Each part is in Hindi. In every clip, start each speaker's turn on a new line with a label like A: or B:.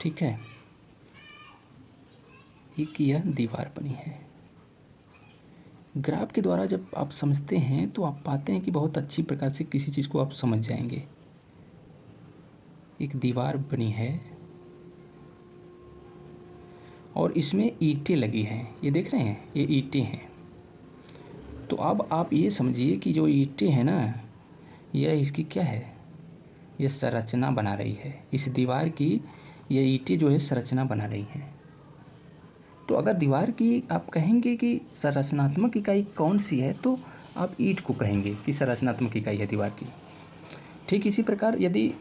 A: ठीक है। एक यह दीवार बनी है। ग्राफ के द्वारा जब आप समझते हैं तो आप पाते हैं कि बहुत अच्छी प्रकार से किसी चीज़ को आप समझ जाएंगे। एक दीवार बनी है और इसमें ईंटें लगी हैं, ये देख रहे हैं, ये ईंटें हैं। तो अब आप ये समझिए कि जो ईंटें हैं ना, यह इसकी क्या है, यह संरचना बना रही है। इस दीवार की ये ईंटें जो है संरचना बना रही हैं। तो अगर दीवार की आप कहेंगे कि संरचनात्मक इकाई कौन सी है, तो आप ईंट को कहेंगे कि संरचनात्मक इकाई है दीवार की। ठीक इसी प्रकार यदि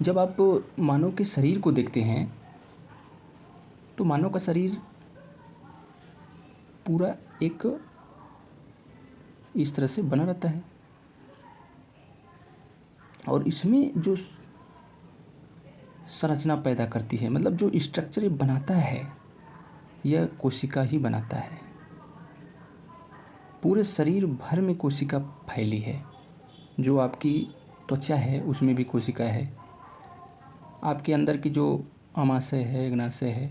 A: जब आप मानव के शरीर को देखते हैं तो मानव का शरीर पूरा एक इस तरह से बना रहता है और इसमें जो संरचना पैदा करती है, मतलब जो स्ट्रक्चर बनाता है, यह कोशिका ही बनाता है। पूरे शरीर भर में कोशिका फैली है। जो आपकी त्वचा है उसमें भी कोशिका है। आपके अंदर की जो आमाशय है, अग्नाशय है,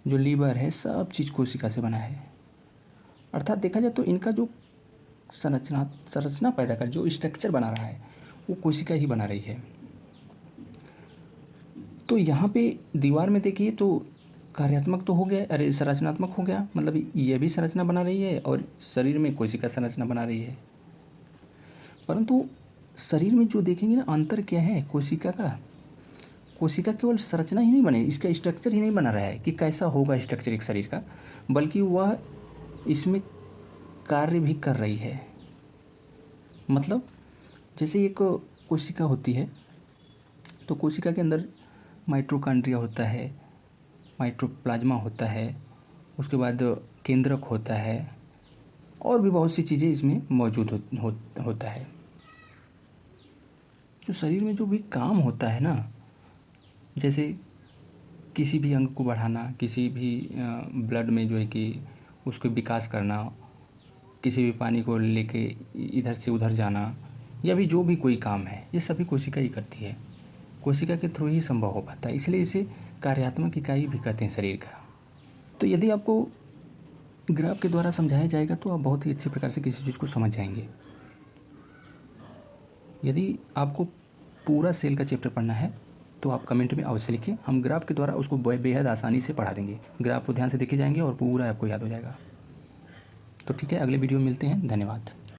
A: जो लीवर है, सब चीज़ कोशिका से बना है। अर्थात देखा जाए तो इनका जो संरचना पैदा कर, जो स्ट्रक्चर बना रहा है, वो कोशिका ही बना रही है। तो यहाँ पे दीवार में देखिए तो कार्यात्मक तो हो गया, अरे संरचनात्मक हो गया, मतलब ये भी संरचना बना रही है और शरीर में कोशिका संरचना बना रही है। परंतु शरीर में जो देखेंगे ना, अंतर क्या है कोशिका का, कोशिका केवल संरचना ही नहीं बने, इसका स्ट्रक्चर ही नहीं बना रहा है कि कैसा होगा स्ट्रक्चर एक शरीर का, बल्कि वह इसमें कार्य भी कर रही है। मतलब जैसे एक कोशिका होती है तो कोशिका के अंदर माइटोकॉन्ड्रिया होता है, माइटोप्लाज्मा होता है, उसके बाद केंद्रक होता है और भी बहुत सी चीज़ें इसमें मौजूद होता है। जो शरीर में जो भी काम होता है ना, जैसे किसी भी अंग को बढ़ाना, किसी भी ब्लड में जो है कि उसको विकास करना, किसी भी पानी को लेके इधर से उधर जाना, या भी जो भी कोई काम है, ये सभी कोशिका ही करती है। कोशिका के थ्रू ही संभव हो पाता है, इसलिए इसे कार्यात्मक इकाई भी कहते हैं शरीर का। तो यदि आपको ग्राफ के द्वारा समझाया जाएगा तो आप बहुत ही अच्छे प्रकार से किसी चीज़ को समझ जाएंगे। यदि आपको पूरा सेल का चैप्टर पढ़ना है तो आप कमेंट में अवश्य लिखिए, हम ग्राफ के द्वारा उसको बेहद आसानी से पढ़ा देंगे। ग्राफ को ध्यान से देखे जाएंगे और पूरा आपको याद हो जाएगा। तो ठीक है, अगले वीडियो में मिलते हैं। धन्यवाद।